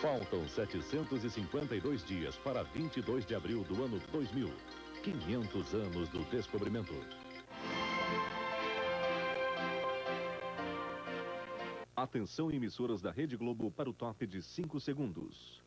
Faltam 752 dias para 22 de abril do ano 2000. 500 anos do descobrimento. Atenção, emissoras da Rede Globo, para o top de 5 segundos.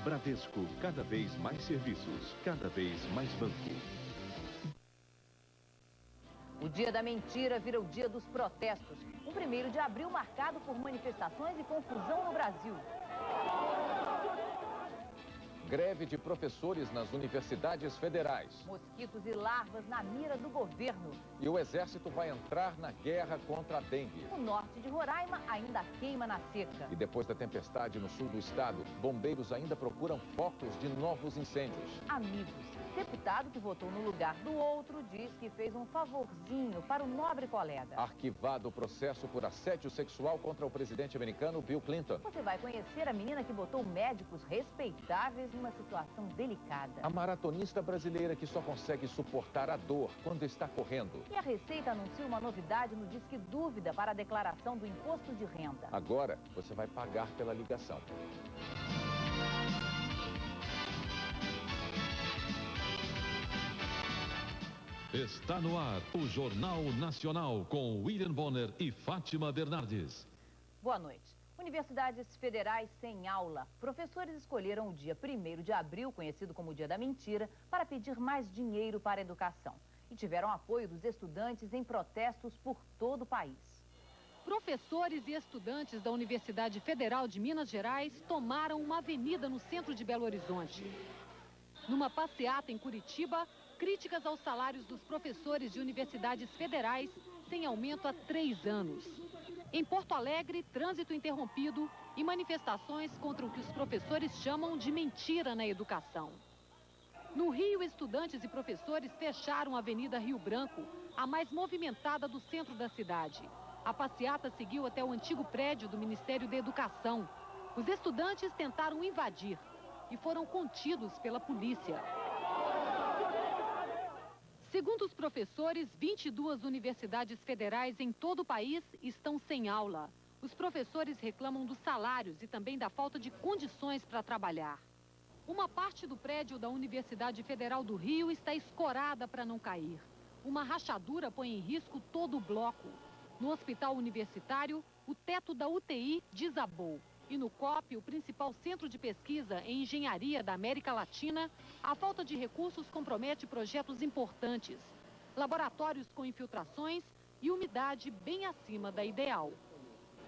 Bradesco, cada vez mais serviços, cada vez mais banco. O dia da mentira vira o dia dos protestos. O 1º de abril marcado por manifestações e confusão no Brasil. Greve de professores nas universidades federais. Mosquitos e larvas na mira do governo. E o exército vai entrar na guerra contra a dengue. O norte de Roraima ainda queima na seca. E depois da tempestade no sul do estado, bombeiros ainda procuram focos de novos incêndios. Amigos, deputado que votou no lugar do outro diz que fez um favorzinho para o nobre colega. Arquivado o processo por assédio sexual contra o presidente americano Bill Clinton. Você vai conhecer a menina que botou médicos respeitáveis numa situação delicada. A maratonista brasileira que só consegue suportar a dor quando está correndo. E a Receita anuncia uma novidade no Disque Dúvida para a declaração do imposto de renda. Agora você vai pagar pela ligação. Está no ar o Jornal Nacional com William Bonner e Fátima Bernardes. Boa noite. Universidades federais sem aula. Professores escolheram o dia 1º de abril, conhecido como o Dia da Mentira, para pedir mais dinheiro para a educação. E tiveram apoio dos estudantes em protestos por todo o país. Professores e estudantes da Universidade Federal de Minas Gerais tomaram uma avenida no centro de Belo Horizonte. Numa passeata em Curitiba, críticas aos salários dos professores de universidades federais têm aumento há 3 anos. Em Porto Alegre, trânsito interrompido e manifestações contra o que os professores chamam de mentira na educação. No Rio, estudantes e professores fecharam a Avenida Rio Branco, a mais movimentada do centro da cidade. A passeata seguiu até o antigo prédio do Ministério da Educação. Os estudantes tentaram invadir e foram contidos pela polícia. Segundo os professores, 22 universidades federais em todo o país estão sem aula. Os professores reclamam dos salários e também da falta de condições para trabalhar. Uma parte do prédio da Universidade Federal do Rio está escorada para não cair. Uma rachadura põe em risco todo o bloco. No hospital universitário, o teto da UTI desabou. E no COP, o principal centro de pesquisa em engenharia da América Latina, a falta de recursos compromete projetos importantes. Laboratórios com infiltrações e umidade bem acima da ideal.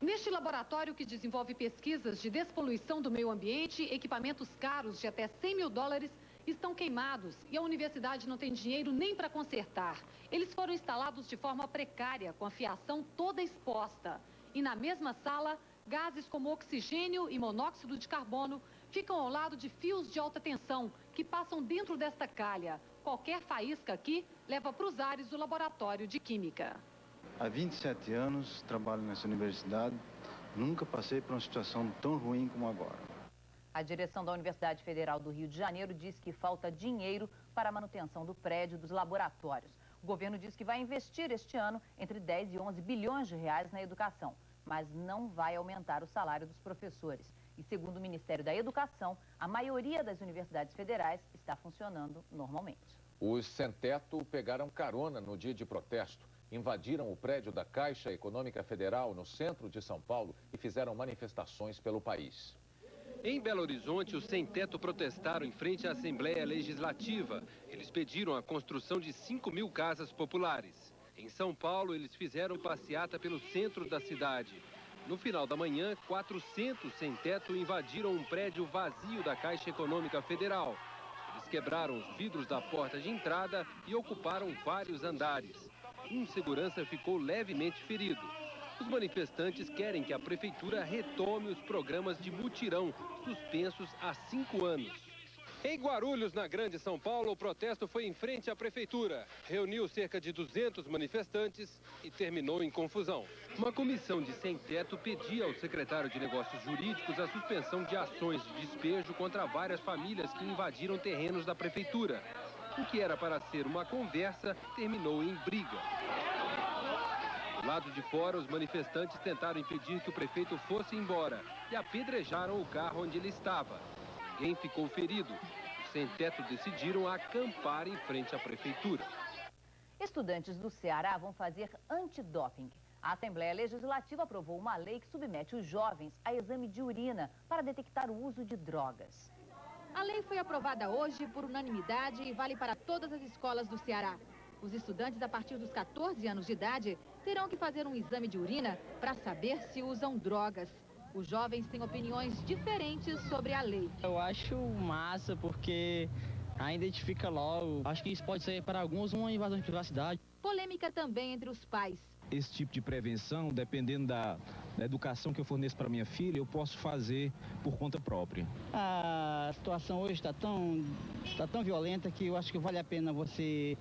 Neste laboratório que desenvolve pesquisas de despoluição do meio ambiente, equipamentos caros de até $100 mil estão queimados e a universidade não tem dinheiro nem para consertar. Eles foram instalados de forma precária, com a fiação toda exposta. E na mesma sala, gases como oxigênio e monóxido de carbono ficam ao lado de fios de alta tensão que passam dentro desta calha. Qualquer faísca aqui leva para os ares do laboratório de química. Há 27 anos trabalho nessa universidade, nunca passei por uma situação tão ruim como agora. A direção da Universidade Federal do Rio de Janeiro diz que falta dinheiro para a manutenção do prédio dos laboratórios. O governo diz que vai investir este ano entre 10 e 11 bilhões de reais na educação, mas não vai aumentar o salário dos professores. E segundo o Ministério da Educação, a maioria das universidades federais está funcionando normalmente. Os sem-teto pegaram carona no dia de protesto, invadiram o prédio da Caixa Econômica Federal no centro de São Paulo e fizeram manifestações pelo país. Em Belo Horizonte, os sem-teto protestaram em frente à Assembleia Legislativa. Eles pediram a construção de 5 mil casas populares. Em São Paulo, eles fizeram passeata pelo centro da cidade. No final da manhã, 400 sem-teto invadiram um prédio vazio da Caixa Econômica Federal. Eles quebraram os vidros da porta de entrada e ocuparam vários andares. Um segurança ficou levemente ferido. Os manifestantes querem que a prefeitura retome os programas de mutirão, suspensos há 5 anos. Em Guarulhos, na Grande São Paulo, o protesto foi em frente à prefeitura. Reuniu cerca de 200 manifestantes e terminou em confusão. Uma comissão de sem-teto pedia ao secretário de Negócios Jurídicos a suspensão de ações de despejo contra várias famílias que invadiram terrenos da prefeitura. O que era para ser uma conversa terminou em briga. Do lado de fora, os manifestantes tentaram impedir que o prefeito fosse embora e apedrejaram o carro onde ele estava. Ninguém ficou ferido. Os sem-teto decidiram acampar em frente à prefeitura. Estudantes do Ceará vão fazer antidoping. A Assembleia Legislativa aprovou uma lei que submete os jovens a exame de urina para detectar o uso de drogas. A lei foi aprovada hoje por unanimidade e vale para todas as escolas do Ceará. Os estudantes a partir dos 14 anos de idade terão que fazer um exame de urina para saber se usam drogas. Os jovens têm opiniões diferentes sobre a lei. Eu acho massa porque ainda identifica logo. Acho que isso pode ser para alguns uma invasão de privacidade. Polêmica também entre os pais. Esse tipo de prevenção, dependendo da educação que eu forneço para minha filha, eu posso fazer por conta própria. A situação hoje está tão violenta que eu acho que vale a pena você,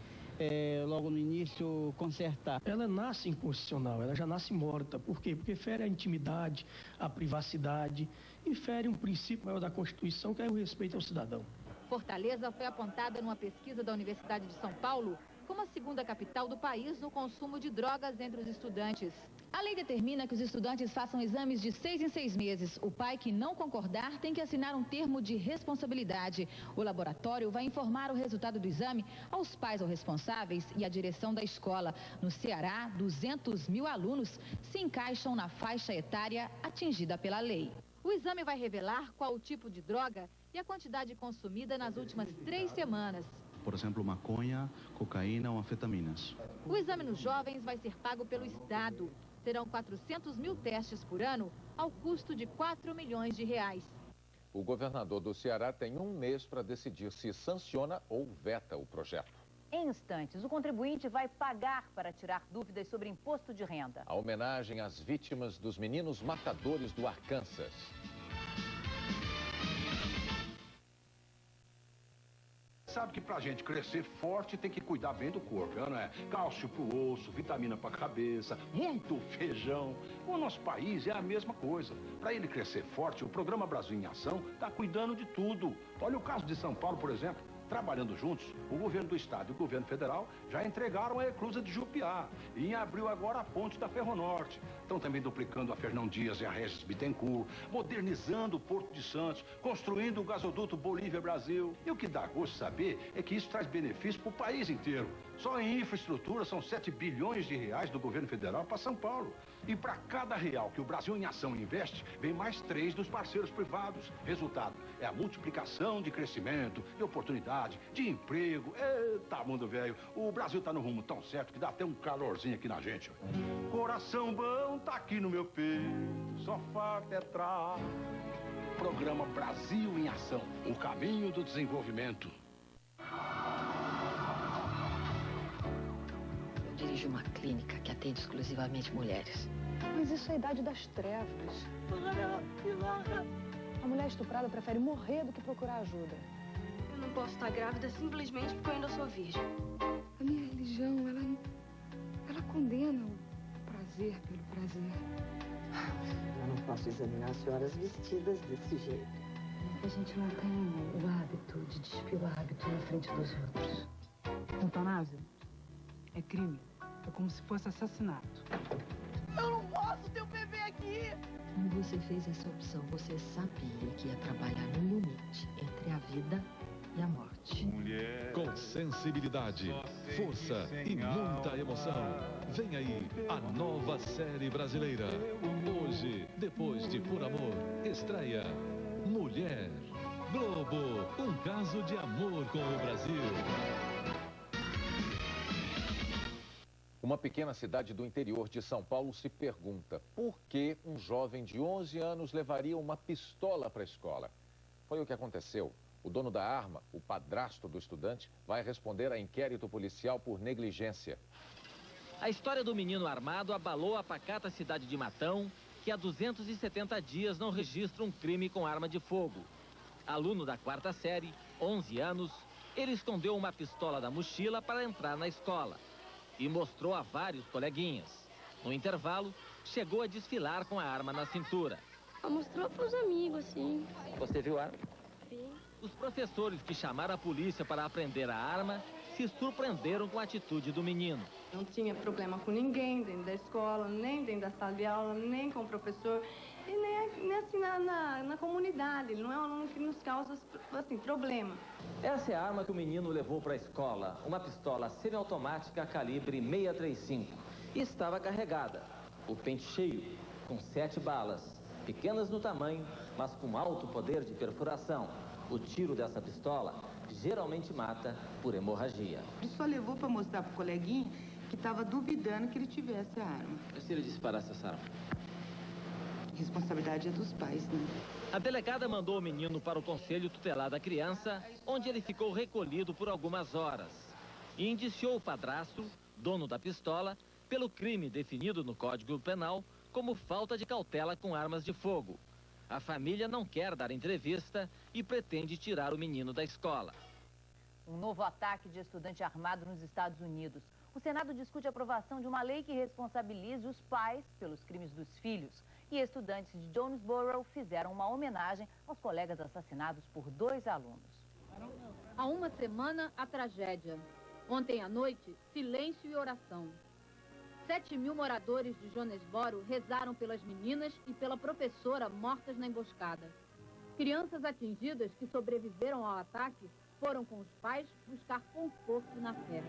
logo no início, consertar. Ela nasce inconstitucional, ela já nasce morta. Por quê? Porque fere a intimidade, a privacidade e fere um princípio maior da Constituição, que é o respeito ao cidadão. Fortaleza foi apontada numa pesquisa da Universidade de São Paulo como a segunda capital do país no consumo de drogas entre os estudantes. A lei determina que os estudantes façam exames de 6 em 6 meses. O pai que não concordar tem que assinar um termo de responsabilidade. O laboratório vai informar o resultado do exame aos pais ou responsáveis e à direção da escola. No Ceará, 200 mil alunos se encaixam na faixa etária atingida pela lei. O exame vai revelar qual o tipo de droga e a quantidade consumida nas últimas 3 semanas. Por exemplo, maconha, cocaína ou anfetaminas. O exame nos jovens vai ser pago pelo Estado. Serão 400 mil testes por ano, ao custo de 4 milhões de reais. O governador do Ceará tem um mês para decidir se sanciona ou veta o projeto. Em instantes, o contribuinte vai pagar para tirar dúvidas sobre imposto de renda. A homenagem às vítimas dos meninos matadores do Arkansas. Sabe que pra gente crescer forte tem que cuidar bem do corpo, não é? Cálcio pro osso, vitamina pra cabeça, muito feijão. O nosso país é a mesma coisa. Pra ele crescer forte, o Programa Brasil em Ação tá cuidando de tudo. Olha o caso de São Paulo, por exemplo. Trabalhando juntos, o governo do estado e o governo federal já entregaram a Eclusa de Jupiá. E em abril agora a ponte da Ferronorte. Estão também duplicando a Fernão Dias e a Regis Bittencourt, modernizando o Porto de Santos, construindo o gasoduto Bolívia-Brasil. E o que dá gosto de saber é que isso traz benefício para o país inteiro. Só em infraestrutura são 7 bilhões de reais do governo federal para São Paulo. E para cada real que o Brasil em Ação investe, vem mais 3 dos parceiros privados. Resultado é a multiplicação de crescimento, de oportunidade, de emprego. Eita, mundo velho, o Brasil tá no rumo tão certo que dá até um calorzinho aqui na gente. Coração bom tá aqui no meu peito, só falta entrar. Programa Brasil em Ação, o caminho do desenvolvimento. Eu dirijo uma clínica que atende exclusivamente mulheres. Mas isso é a idade das trevas. A mulher estuprada prefere morrer do que procurar ajuda. Eu não posso estar grávida simplesmente porque eu ainda sou virgem. A minha religião, ela condena o prazer pelo prazer. Eu não posso examinar senhoras vestidas desse jeito. A gente não tem o hábito de despir o hábito na frente dos outros. Eutanásia é crime. É como se fosse assassinato. Eu não posso ter um bebê aqui! Quando você fez essa opção, você sabia que ia trabalhar no limite entre a vida e a morte. Mulher. Com sensibilidade, força e muita emoção. Vem aí a nova série brasileira. Hoje, depois de Por Amor, estreia Mulher. Globo, um caso de amor com o Brasil. Uma pequena cidade do interior de São Paulo se pergunta por que um jovem de 11 anos levaria uma pistola para a escola. Foi o que aconteceu. O dono da arma, o padrasto do estudante, vai responder a inquérito policial por negligência. A história do menino armado abalou a pacata cidade de Matão, que há 270 dias não registra um crime com arma de fogo. Aluno da 4ª série, 11 anos, ele escondeu uma pistola da mochila para entrar na escola e mostrou a vários coleguinhas. No intervalo, chegou a desfilar com a arma na cintura. Ela mostrou para os amigos, assim. Você viu a arma? Vi. Os professores que chamaram a polícia para apreender a arma se surpreenderam com a atitude do menino. Não tinha problema com ninguém dentro da escola, nem dentro da sala de aula, nem com o professor, e nem assim na comunidade. Ele não é um aluno que nos causa assim, problema. Essa é a arma que o menino levou para a escola, uma pistola semiautomática calibre 635. E estava carregada, o pente cheio, com 7 balas, pequenas no tamanho, mas com alto poder de perfuração. O tiro dessa pistola geralmente mata por hemorragia. Ele só levou para mostrar pro coleguinha que estava duvidando que ele tivesse a arma. Mas se ele disparasse essa arma? Responsabilidade é dos pais, né? A delegada mandou o menino para o Conselho Tutelar da Criança, onde ele ficou recolhido por algumas horas. E indiciou o padrasto, dono da pistola, pelo crime definido no Código Penal como falta de cautela com armas de fogo. A família não quer dar entrevista e pretende tirar o menino da escola. Um novo ataque de estudante armado nos Estados Unidos. O Senado discute a aprovação de uma lei que responsabilize os pais pelos crimes dos filhos. E estudantes de Jonesboro fizeram uma homenagem aos colegas assassinados por 2 alunos. Há uma semana, a tragédia. Ontem à noite, silêncio e oração. 7.000 moradores de Jonesboro rezaram pelas meninas e pela professora mortas na emboscada. Crianças atingidas que sobreviveram ao ataque foram com os pais buscar conforto na fé.